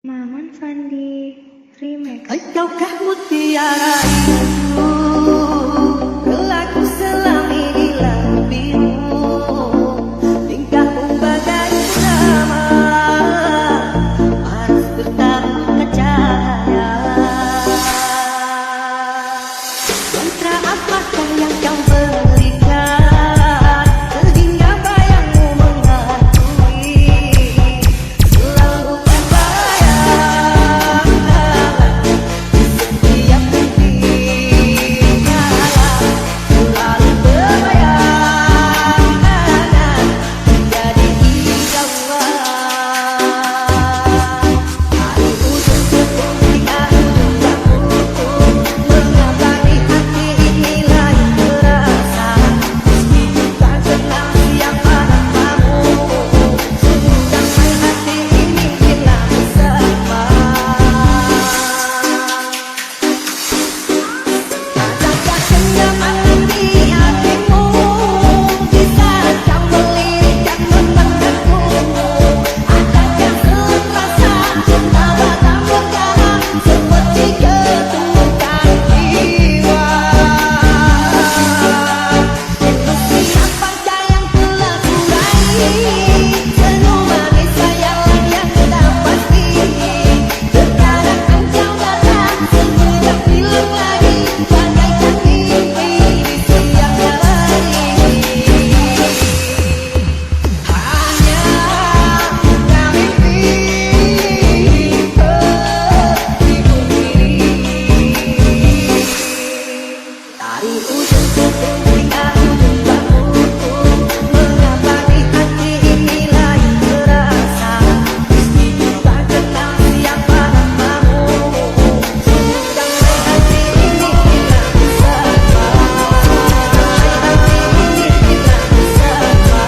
Maman Fandi Remix. Engaukah mutiara itu, berlaku selami di lampimu, tingkahmu bagai sama, harus bertabur cahaya. Mantra apakah yang kau berikan, sehingga bayangmu menghantui, selalu terbayang setiap mimpinya, selalu terbayang menjadi idaman. Dari ujung tubuh hingga ujung rambutku, mengapa di hati ini lain terasa, meski tak kenal siapa namamu, sungguh damai hati ini bila bersama. Adakah kenyamanan di hatimu di saat kau melirik dan memandangku? Adakah terasa cinta batang berdarah seperti ketukan jiwa? Emosi apakah yang telah kurai? Senyum manis sayang yang tak pasti. Terkadang engkau datang sekejap hilang lagi, bagaikan mimpi di siang hari. Hanya bukan mimpi tertidur diri. Dari ujung tubuh hingga ujung rambutku, mengapa di hati ini lain terasa, meski tak kenal siapa namamu, sungguh damai hati ini bila bersama. Hati ini bila bersama.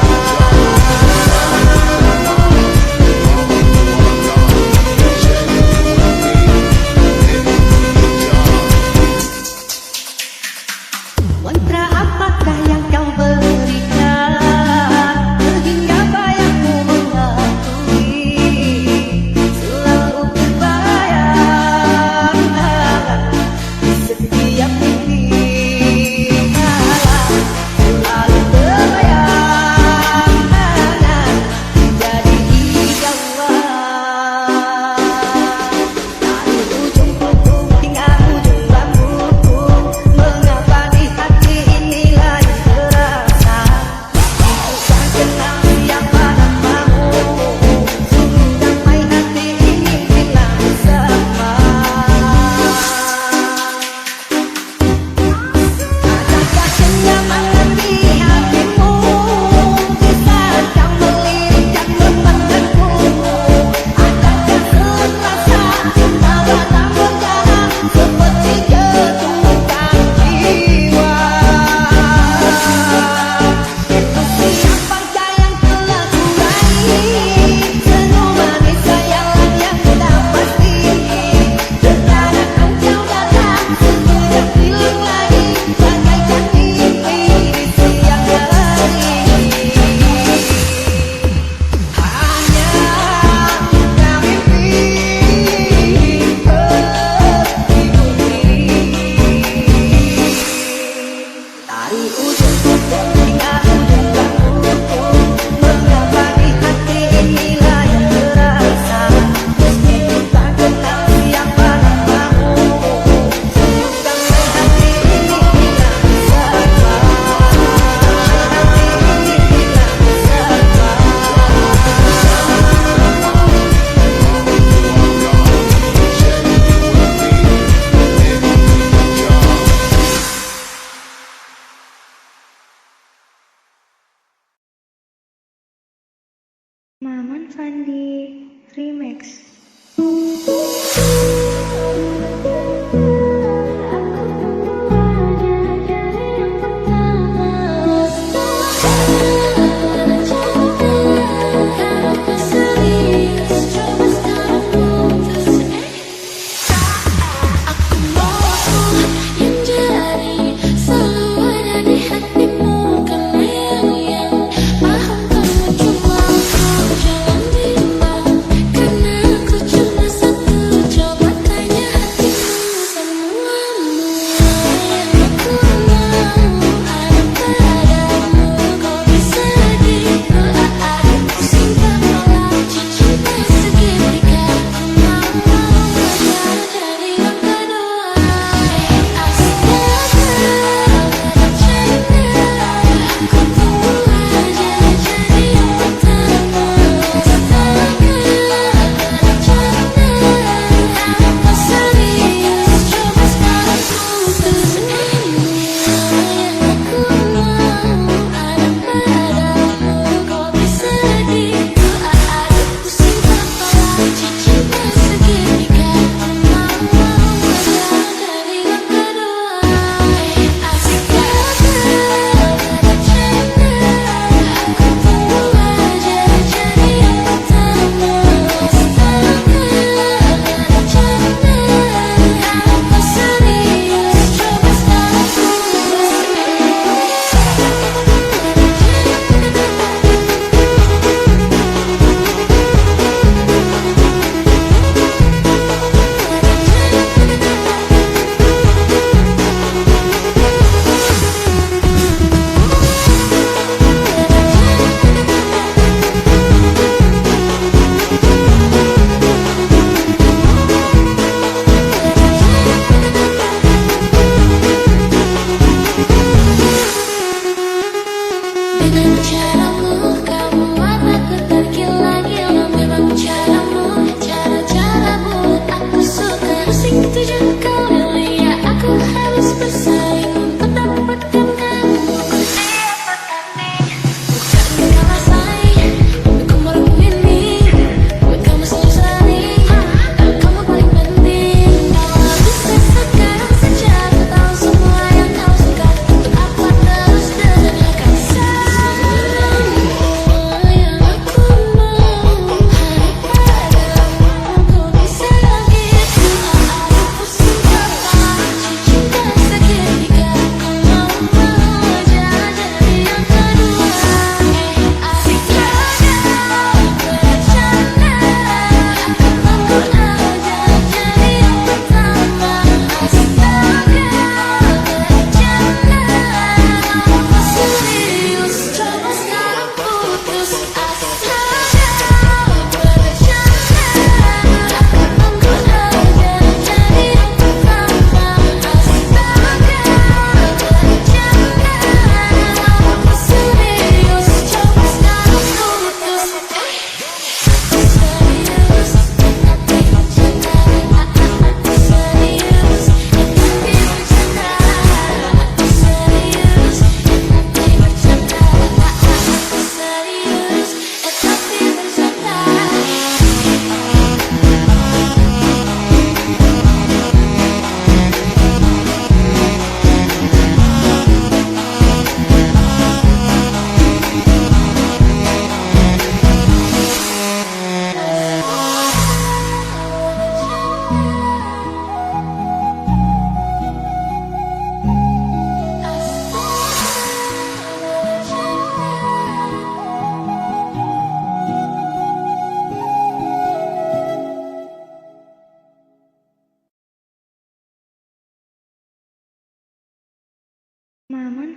Mantra apakah yang kau berikan, sehingga bayangmu menghantui, selalu terbayang di setiap mimpinya, selalu terbayang menjadi idaman. Dari ujung tubuh hingga ujung rambutku, mengapa di hati ini lain terasa, meski tak kenal siapa namamu, sungguh damai hati ini bila bersama. Adakah kenyamanan di hatimu di saat kau melirik dan memandangku? Adakah terasa cinta batang berdarah seperti ketukan jiwa? Emosi apakah yang telah kurai? Senyum manis sayang yang tak pasti. Terkadang engkau datang sekejap hilang lagi, bagaikan mimpi di siang hari. Hanya bukan mimpi tertidur diri. Dari ujung tubuh hingga ujung rambutku, mengapa di hati ini lain terasa, meski tak kenal siapa namamu, sungguh damai hati ini bila bersama. Hati ini bila bersama. Maman Fandi Remix. Paham kamu cuma kau jalan bimbang, karena aku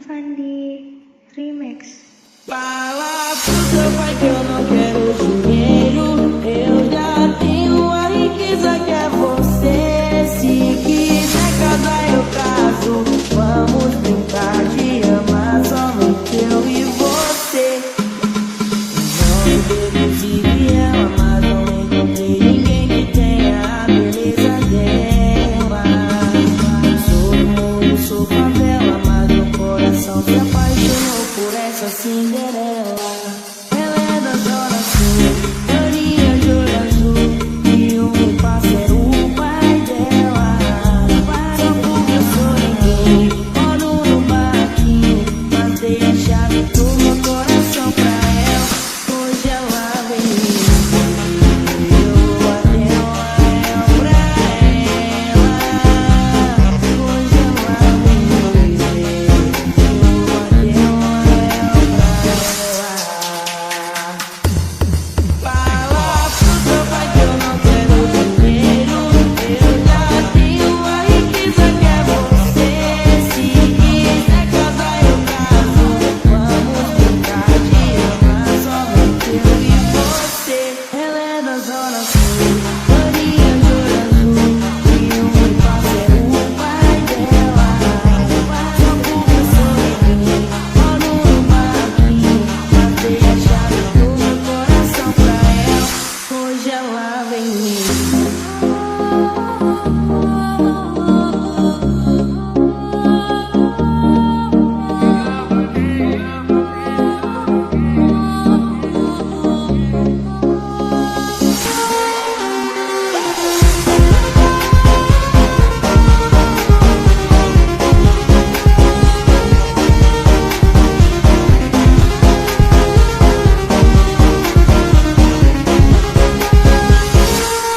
Fandi Remix. Fala pro seu pai que eu não quero dinheiro. Eu já tenho a riqueza que é você. Se quiser casar eu caso. Vamos brincar de amar somente eu e você. Não deduzi ela, mas não encontrei ninguém que tenha a beleza dela. Sou mundo, sou favela, mas meu coração se apaixonou por essa Cinderela. Ela é da zona sul, loirinha de olho azul, e o meu parceiro, o pai dela. Só porque eu sou ninguém, moro no barraquinho, matei a chave do meu coração pra ela. Hoje ela vem me ver, eu vou até o anel pra ela. Hoje ela vem me ver, eu vou até o anel pra ela. Fala pro seu pai que eu não quero dinheiro. Eu já tenho a riqueza que é você. Se quiser casar eu caso. Vamos brincar de amar somente eu e você. Ela é da zona sul, loirinha de olho azul, e o meu parceiro, o pai dela. Só porque eu sou ninguém, moro no barraquinho, matei a chave do meu coração pra ela. Hoje ela vem me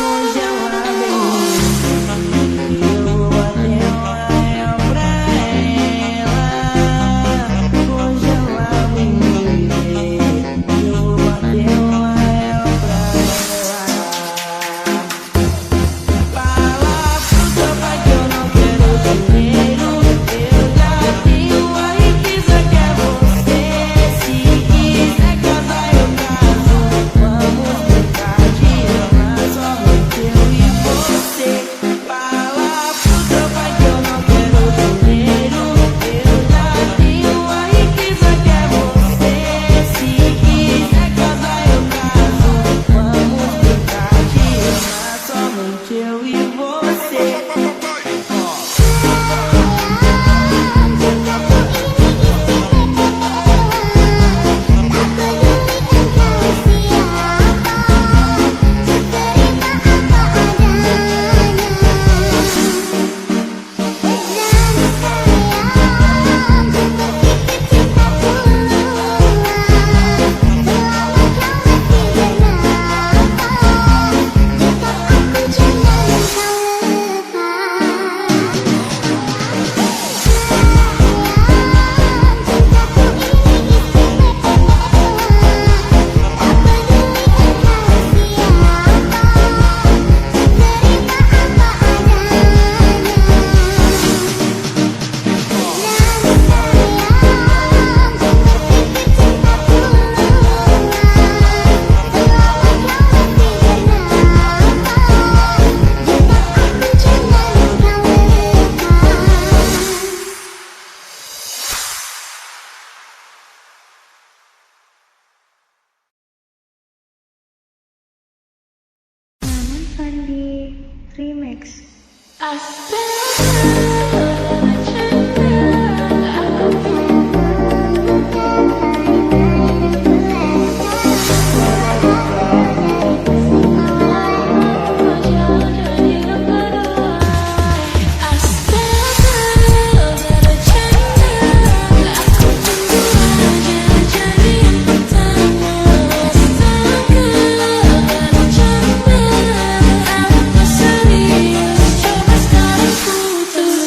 Hoje ela vem me eu vou até o anel pra ela. Hoje ela vem me ver, eu vou até o anel pra ela. Fala pro seu pai que eu não quero dinheiro. Eu já tenho a riqueza que é você. Se quiser casar eu caso. Vamos brincar de amar somente eu e você. Fala pro seu pai que eu não quero dinheiro. Eu já tenho a riqueza que é você. Se quiser casar eu caso. Vamos brincar de amar somente eu e você. Fandi Remix. Serius, coba sekarang putus.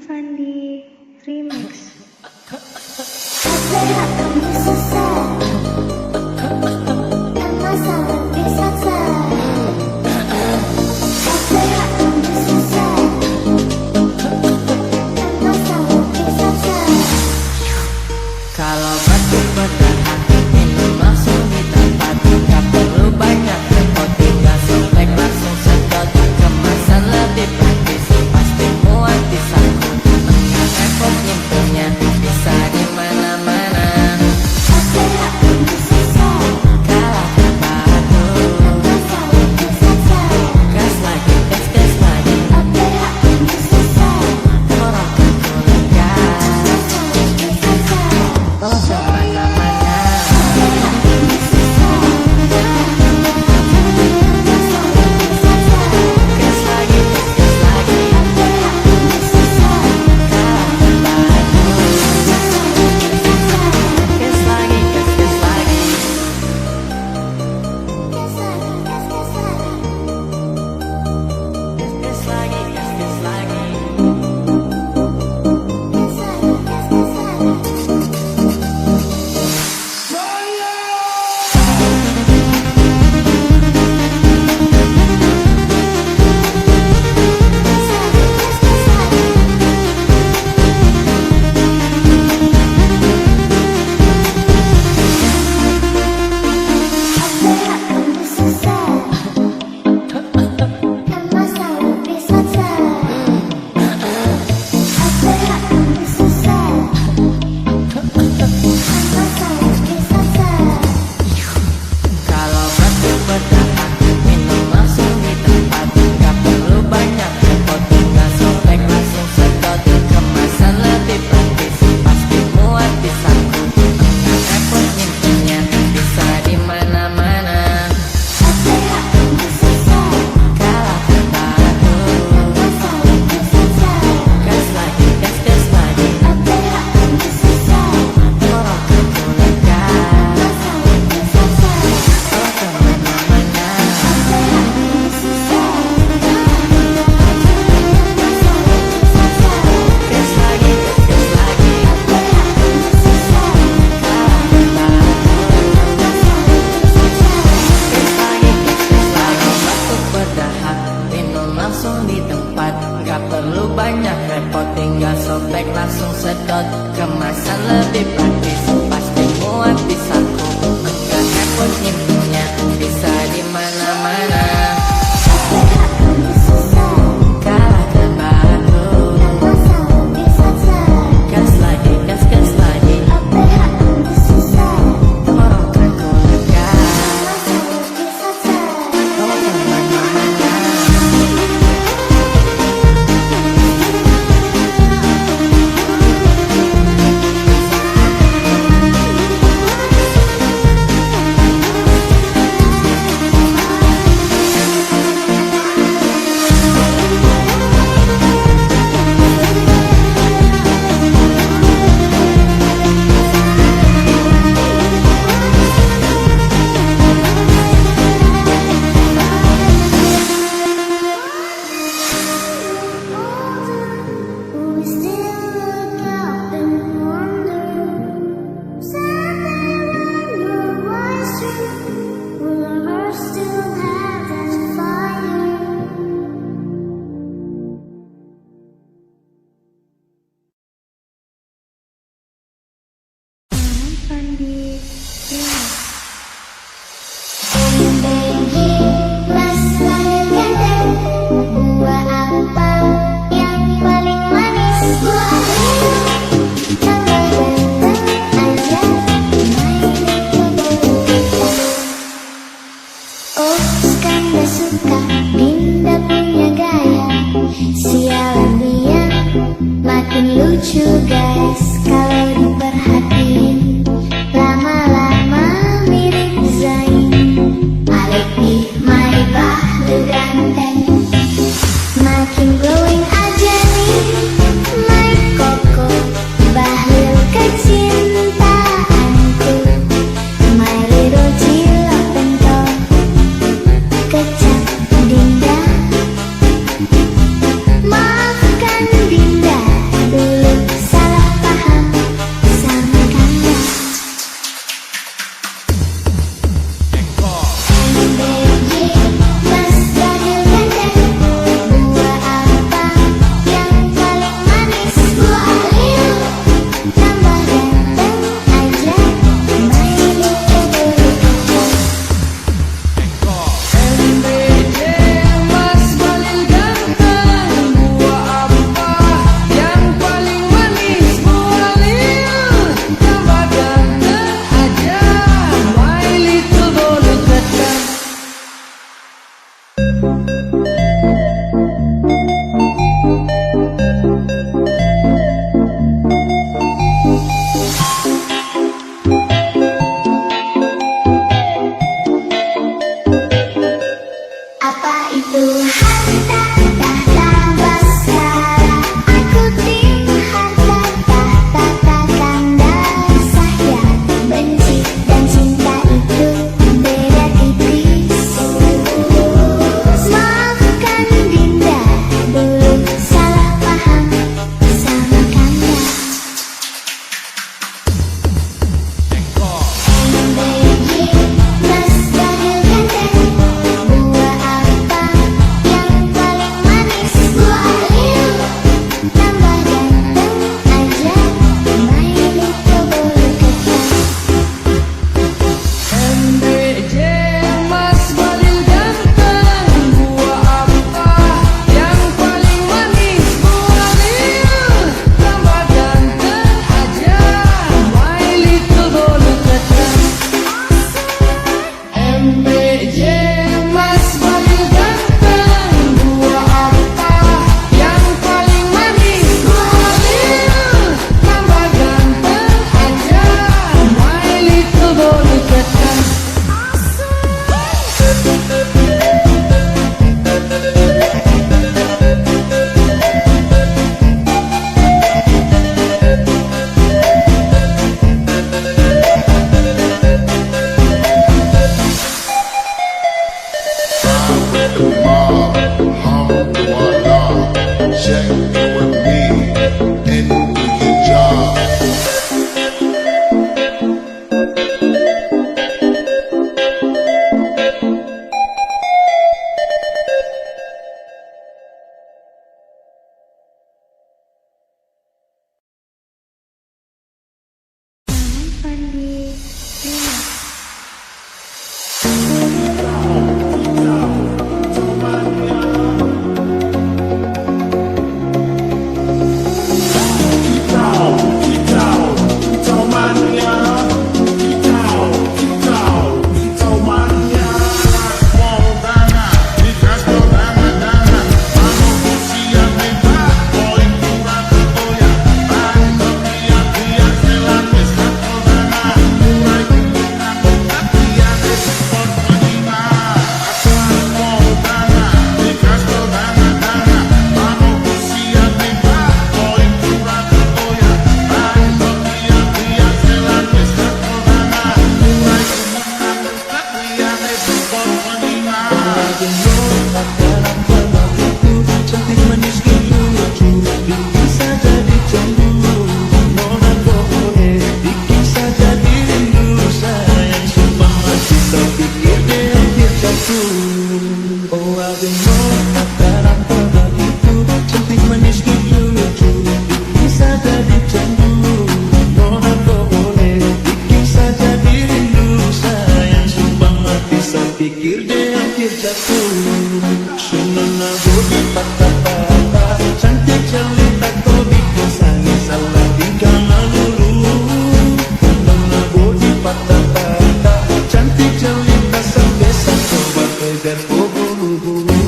Fandi Remix. Kalau batu berdarah, minum langsung di tempat. Gak perlu banyak repot, tinggal sobek langsung sedot. Kemasan lebih praktis, pasti muat di saku. Enggak repot nyimpennya, bisa di mana-mana. Kalah ke batu, gas lagi, gas lagi. Orang ketulikan, bawa kemana-mana. Gas lagi, gas lagi. Kalah ke batu, gas lagi, gas lagi. Gas lagi, gas lagi. Kalau batu berdarah, minum langsung di tempat. Gak perlu banyak repot, tinggal sobek langsung sedot. Kemasan lebih praktis, pasti muat di saku. Enggak repot nyimpennya, bisa di mana-mana. Kalah ke batu, gas lagi, gas lagi. Orang ketulikan, bawa kemana-mana. Gas lagi, gas lagi. Kalah ke batu, gas lagi, gas lagi. Batu berdahak, minum langsung di tempat. Gak perlu banyak repot, tinggal sobek langsung sedot. Kemasan lebih praktis, pasti muat di saku. Enggak repot nyimpennya, bisa di mana-mana. Kalah ke batu, gas lagi, gas lagi. Orang ketulikan, bawa kemana-mana. Fandi Remix. Buah apa yang paling manis? Oh, Skanda suka, Dinda punya gaya. Sialan dia, makin lucu guys. Kalau diperhatiin, lama-lama mirip Zain. Aleki, my bahlu ganteng, makin glowing aja nih. My koko, bahlul kecintaanku. My little cilok pentol, kecap Dinda. Maafkan Dinda, Fandi Remix. Pikir deh hampir jatuh. Sunana bodi patah-patah, cantik jelita kau bikin sangi salah tingkah lalu. Sunana bodi patah-patah, cantik jelita sampai satu bagai berbulu-bulu.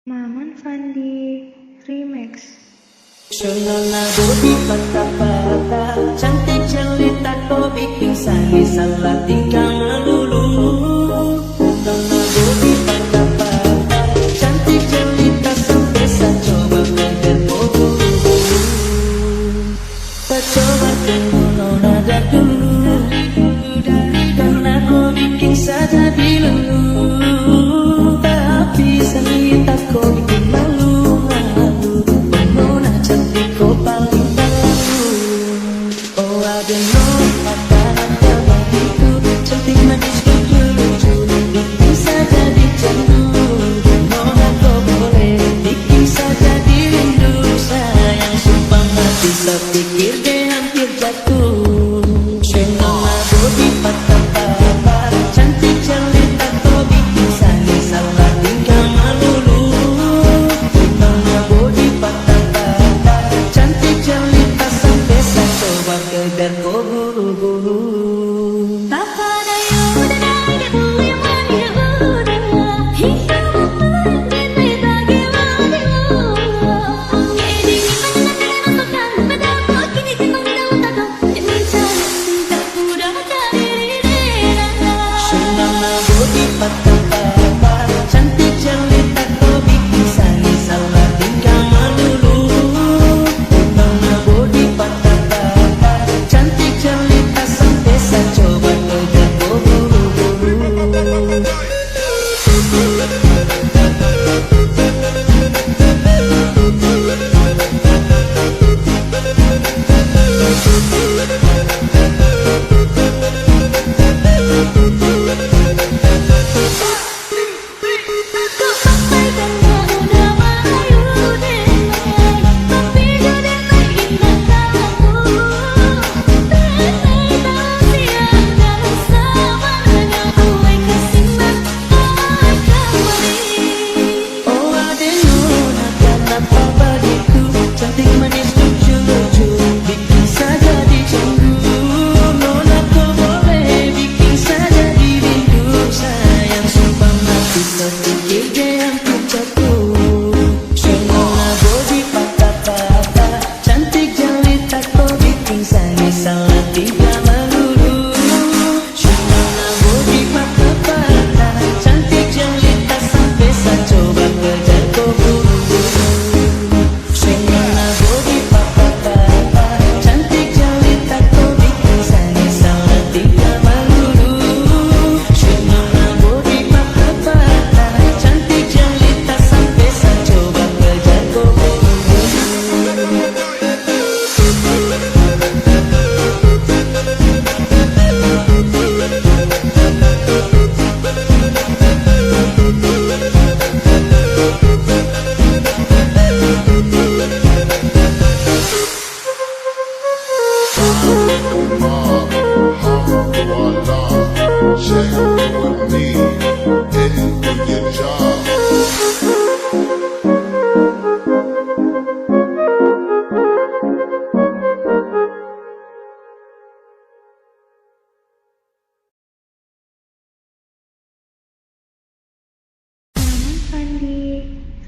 Maman Fandi Remix. Sunana bodi patah-patah, cantik jelita kau bikin sangi salah tingkah lalu. Sunana bodi patah-patah, cantik jelita sampai saya coba berbulu. Tak coba tengok nada dulu, karena kau bikin saja dilulu. Tapi jelita kau bikin malu-malu, nona cantik kau paling tahu. Oh ada nona makanan yang begitu.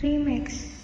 Remix.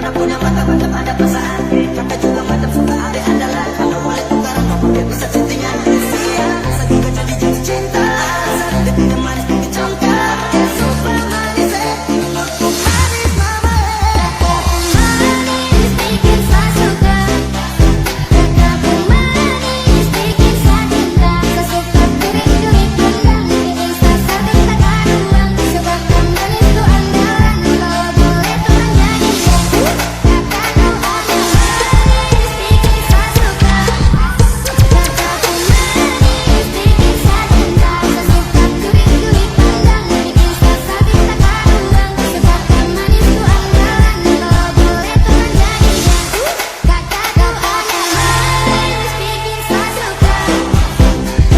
mana punya mata mantap ada perasaan. Kakak juga mantap suka ada andalan. Kalau boleh tukaran kamu biar bisa settingan. Sia, saking kau jadi jatuh cinta. Dia tidak manis bikin congkak. Dia super manis, aku manis mama. Manis bikin saya suka. Kakakku manis bikin saya cinta. Kau suka kurik-kurik pandang bikin saya sabit tak karuan. Sebab kau manis ku andalan. Kalau boleh tuh nyanyi kakakku ada manis bikin saya suka. Kakakku manis bikin saya cinta. Kau suka kurik-kurik pandang bikin saya sabit tak karuan. Sebab kau manis ku andalan. Kalau boleh tuh nyanyi kakakku ada manis bikin saya suka.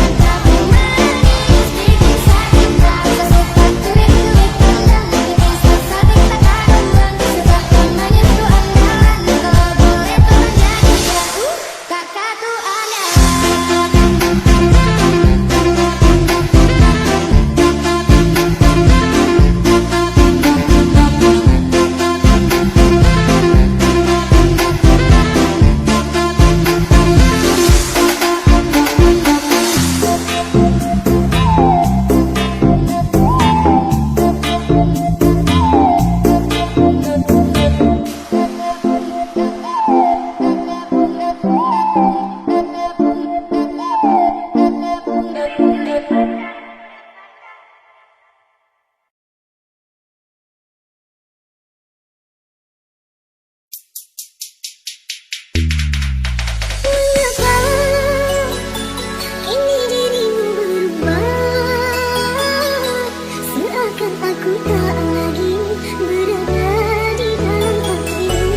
Kakakku manis bikin saya cinta. Kau suka kurik-kurik pandang bikin saya sabit tak karuan. Sebab kau manis ku andalan. Kalau boleh tuh nyanyi kakakku Mengapa kini dirimu berubah? Seakan aku tak lagi berada di dalam hatimu.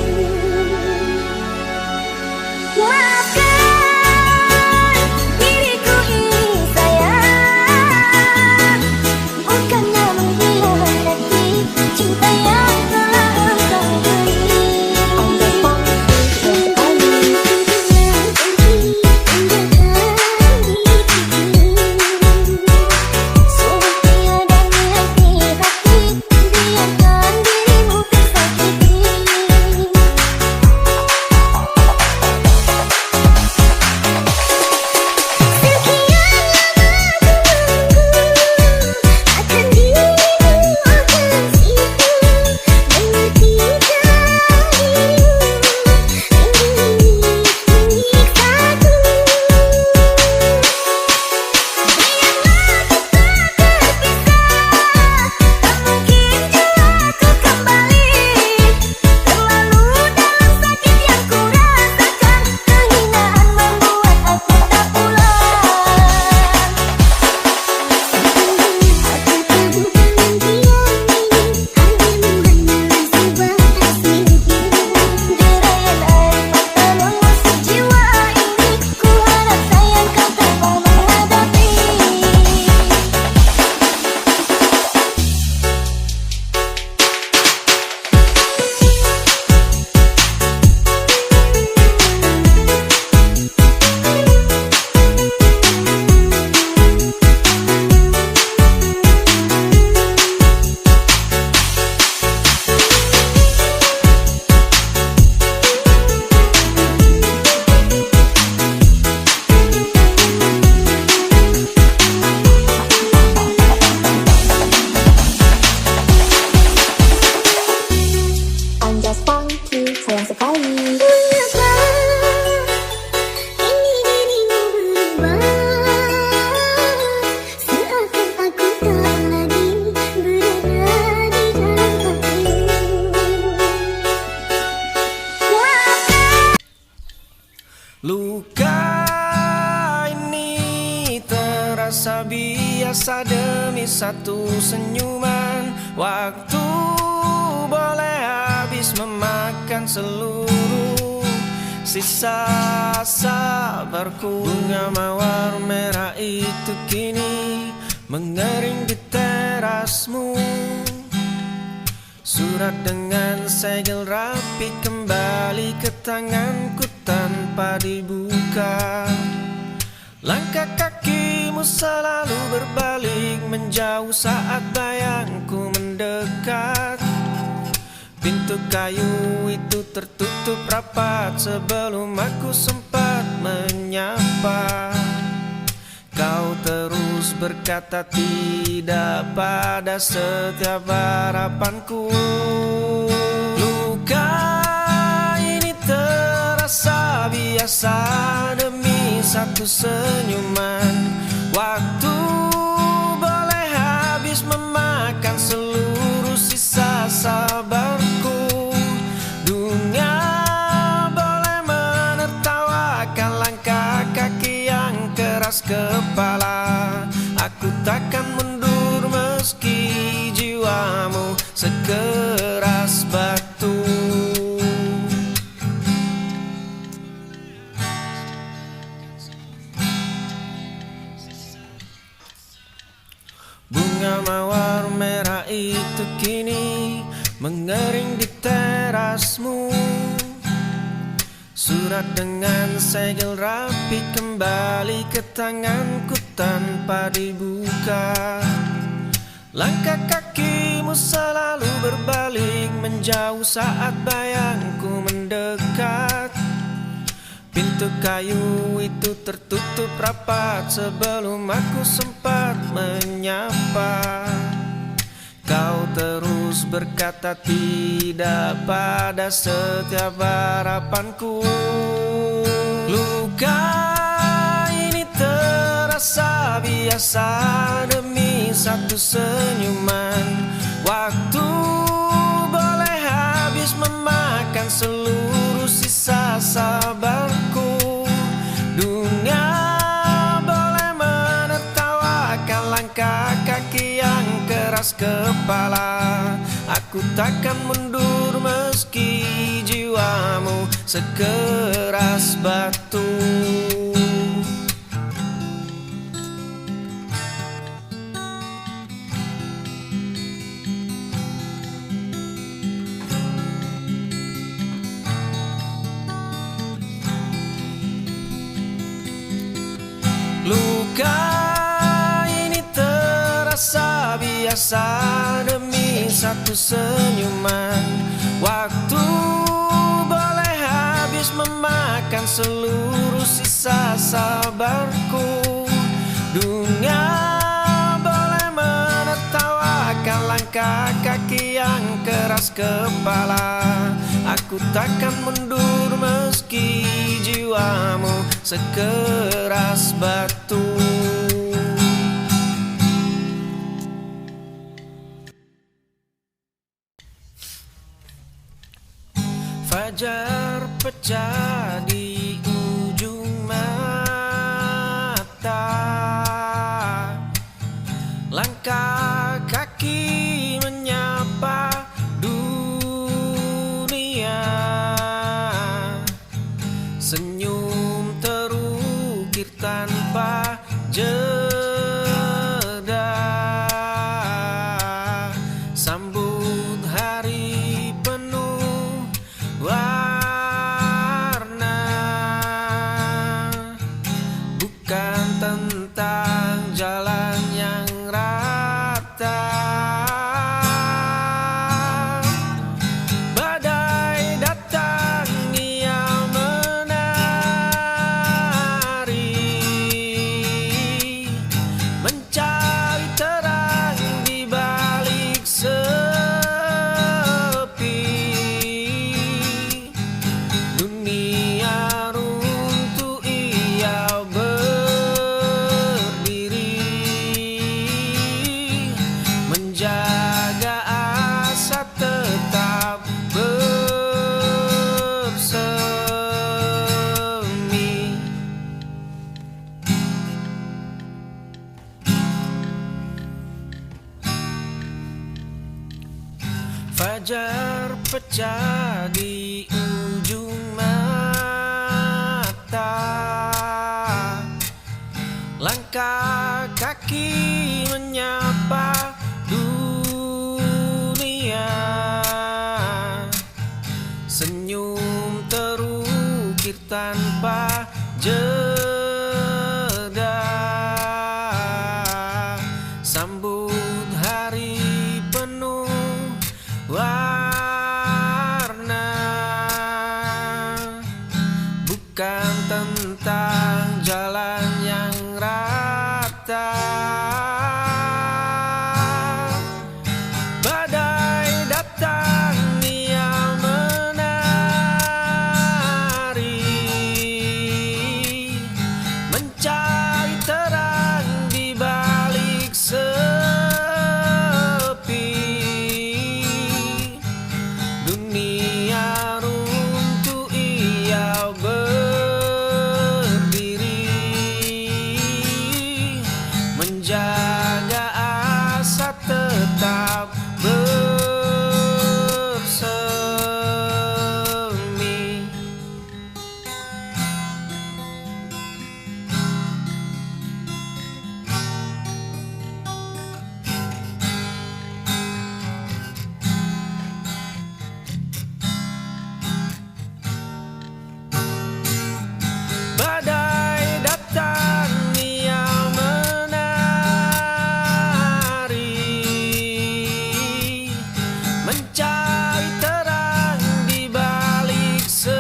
Maafkan diriku ini sayang, bukannya mengkhianati cinta yang telah engkau beri. Sayang sekali. Mengapa kini dirimu berubah? Seakan aku tak lagi berada di dalam hatimu. Luka ini terasa biasa demi satu senyuman. Waktu boleh habis memakan seluruh sisa sabarku. Bunga mawar merah itu kini mengering di terasmu. Surat dengan segel rapi kembali ke tanganku tanpa dibuka. Langkah kakimu selalu berbalik menjauh saat bayangku mendekat. Pintu kayu itu tertutup rapat sebelum aku sempat menyapa. Kau terus berkata tidak pada setiap harapanku. Luka ini terasa biasa demi satu senyuman. Waktu boleh habis memakan seluruh sisa sabarku. Dunia boleh menertawakan langkah kaki yang keras kepala. Aku takkan mundur meski jiwamu sekeras batu. Bunga mawar merah itu kini mengering di terasmu. Surat dengan segel rapi kembali ke tanganku tanpa dibuka. Langkah kakimu selalu berbalik menjauh saat bayangku mendekat. Pintu kayu itu tertutup rapat sebelum aku sempat menyapa. Kau terus berkata tidak pada setiap harapanku. Luka ini terasa biasa demi satu senyuman. Waktu boleh habis memakan seluruh sisa sabarku. Dunia boleh menertawakan langkah kaki yang keras kepala. Aku takkan mundur meski jiwamu sekeras batu. Luka ini terasa biasa demi satu senyuman. Waktu boleh habis memakan seluruh sisa sabarku. Dunia boleh menertawakan langkah kaki yang keras kepala. Aku takkan mundur meski jiwamu sekeras batu. Fajar pecah di ujung mata. Langkah kaki menyapa dunia. Senyum terukir tanpa jeda. Sambut hari penuh warna. Bukan tentang jalan yang rata. Badai datang ia menari, mencari terang di balik sepi. Dunia runtuh ia berdiri, menjaga asa tetap bersemi. Fajar pecah di ujung mata. Langkah kaki menyapa dunia. Senyum terukir tanpa jeda. Sambut hari penuh warna. Badai datang dia menari, mencari terang di balik sepi. Dunia runtuh ia berdiri, menjaga asa tetap bersemi. Badai datang ia menari, mencari terang di balik sepi.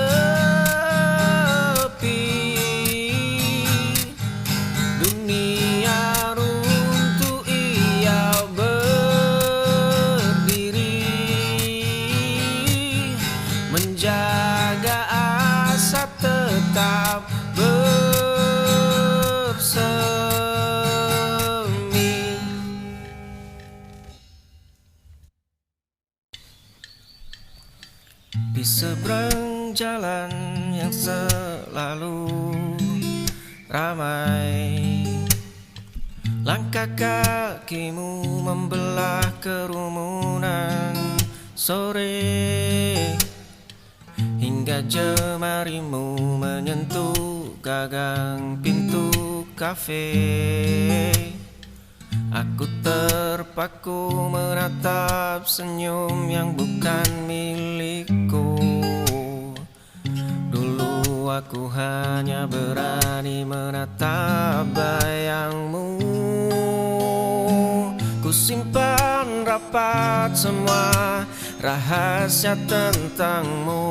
Dunia runtuh ia berdiri, menjaga asa tetap bersemi. Di seberang jalan yang selalu ramai, langkah kakimu membelah kerumunan sore, hingga jemarimu menyentuh gagang pintu kafe. Aku terpaku menatap senyum yang bukan milikku. Dulu aku hanya berani menatap bayangmu. Ku simpan rapat semua rahasia tentangmu.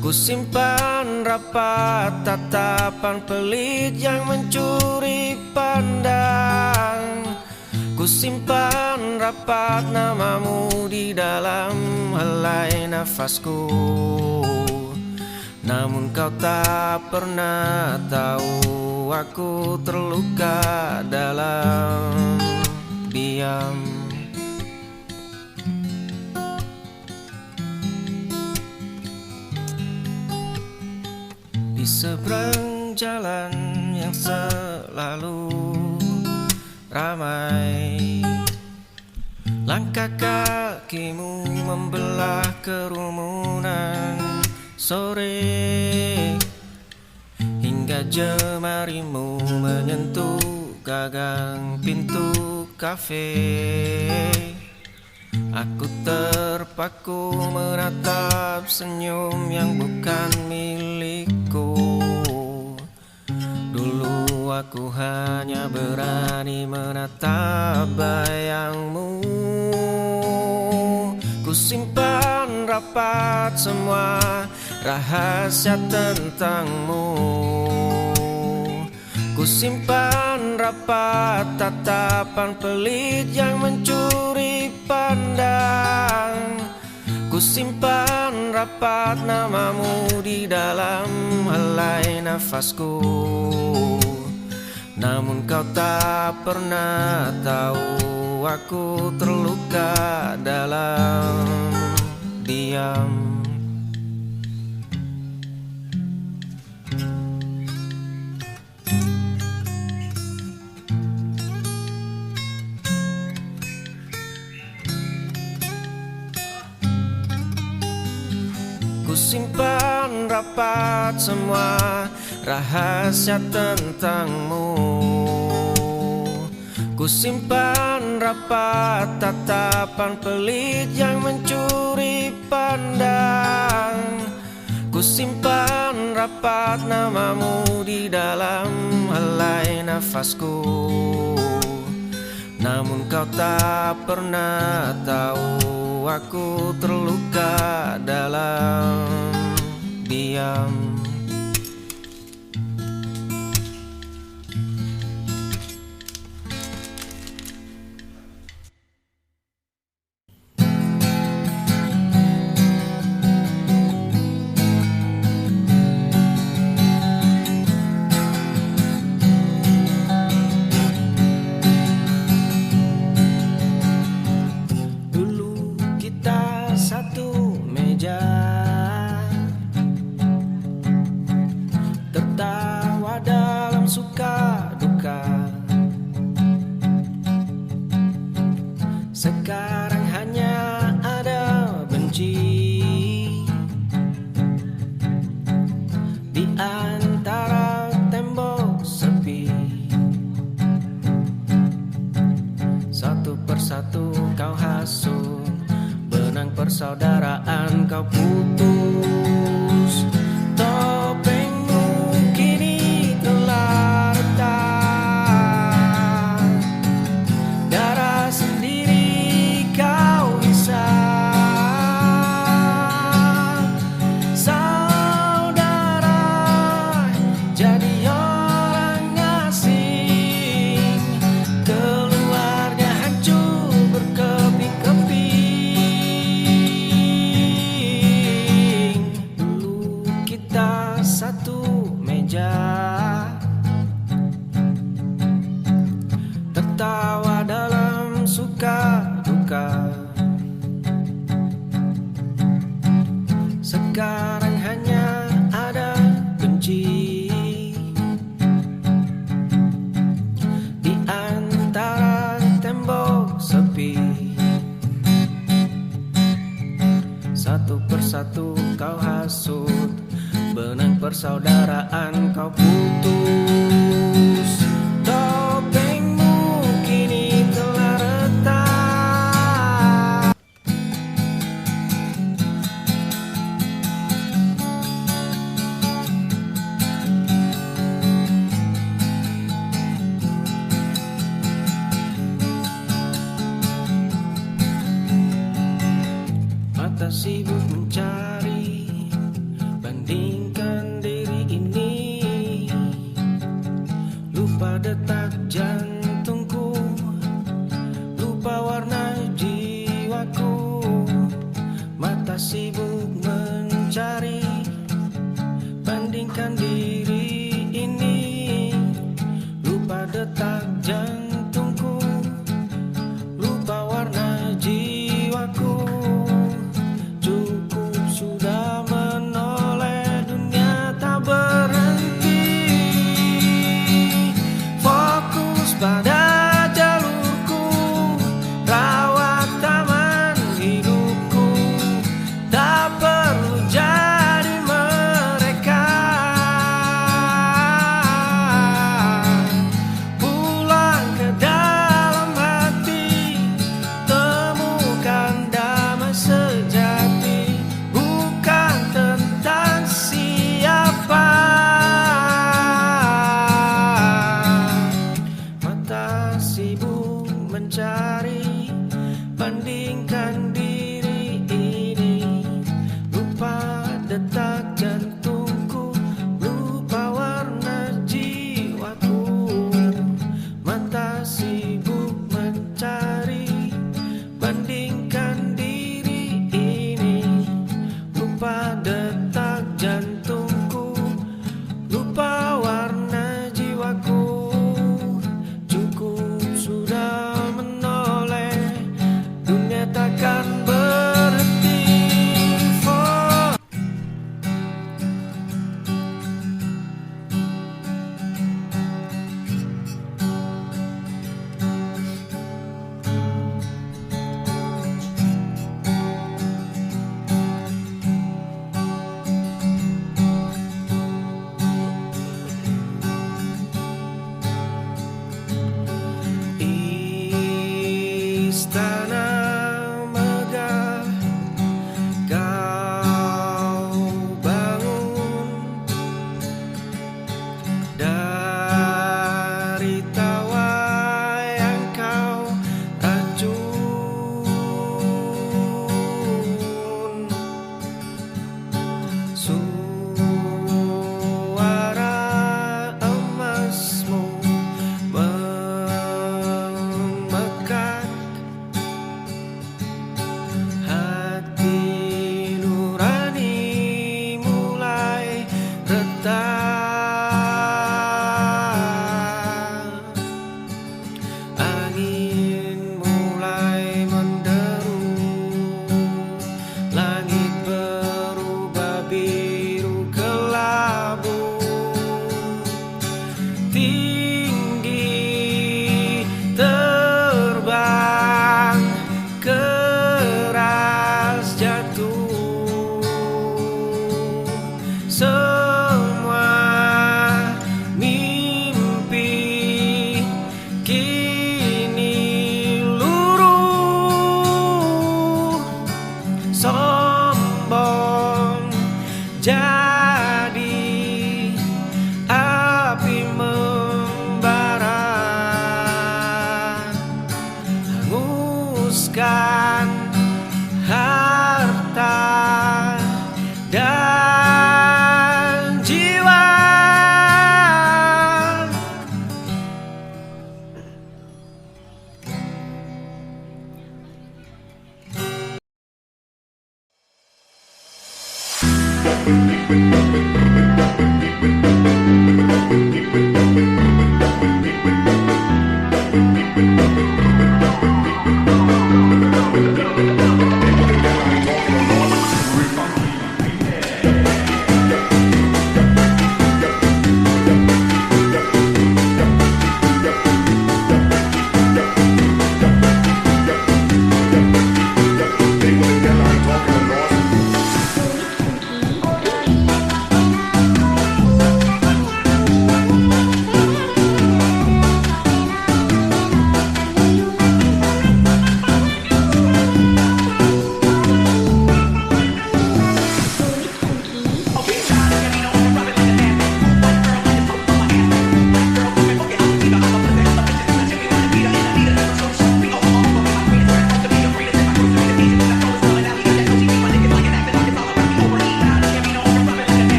Ku simpan rapat tatapan pelit yang mencuri pandang. Ku simpan rapat namamu di dalam helai nafasku. Namun kau tak pernah tahu aku terluka dalam diam. Di seberang jalan yang selalu ramai, langkah kakimu membelah kerumunan sore, hingga jemarimu menyentuh gagang pintu kafe. Aku terpaku menatap senyum yang bukan milikku. Dulu aku hanya berani menatap bayangmu. Ku simpan rapat semua rahasia tentangmu. Ku simpan rapat tatapan pelit yang mencuri pandang. Ku simpan rapat namamu di dalam helai nafasku. Namun kau tak pernah tahu aku terluka dalam diam. Ku simpan rapat semua rahasia tentangmu. Ku simpan rapat tatapan pelit yang mencuri pandang. Ku simpan rapat namamu di dalam helai nafasku. Namun kau tak pernah tahu aku terluka dalam diam. persaudaraan kau putus. Topengmu kini telah retak. Mata sibuk mencari, bandingkan diri ini, lupa detak jantungku, lupa warna jiwaku. Mata sibuk mencari, bandingkan diri ini, lupa detak jantungku, lupa warna jiwaku. Cukup sudah menoleh, dunia tak berhenti. Fokus pada jalurku, rawat taman hidupku. Tak perlu jadi mereka,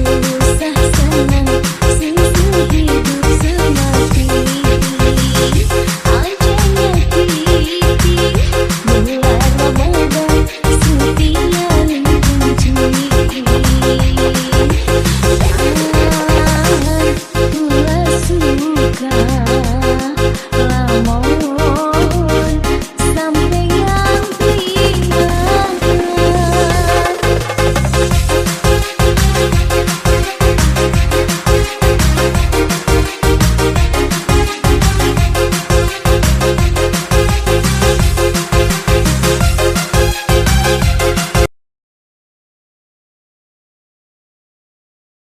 dulu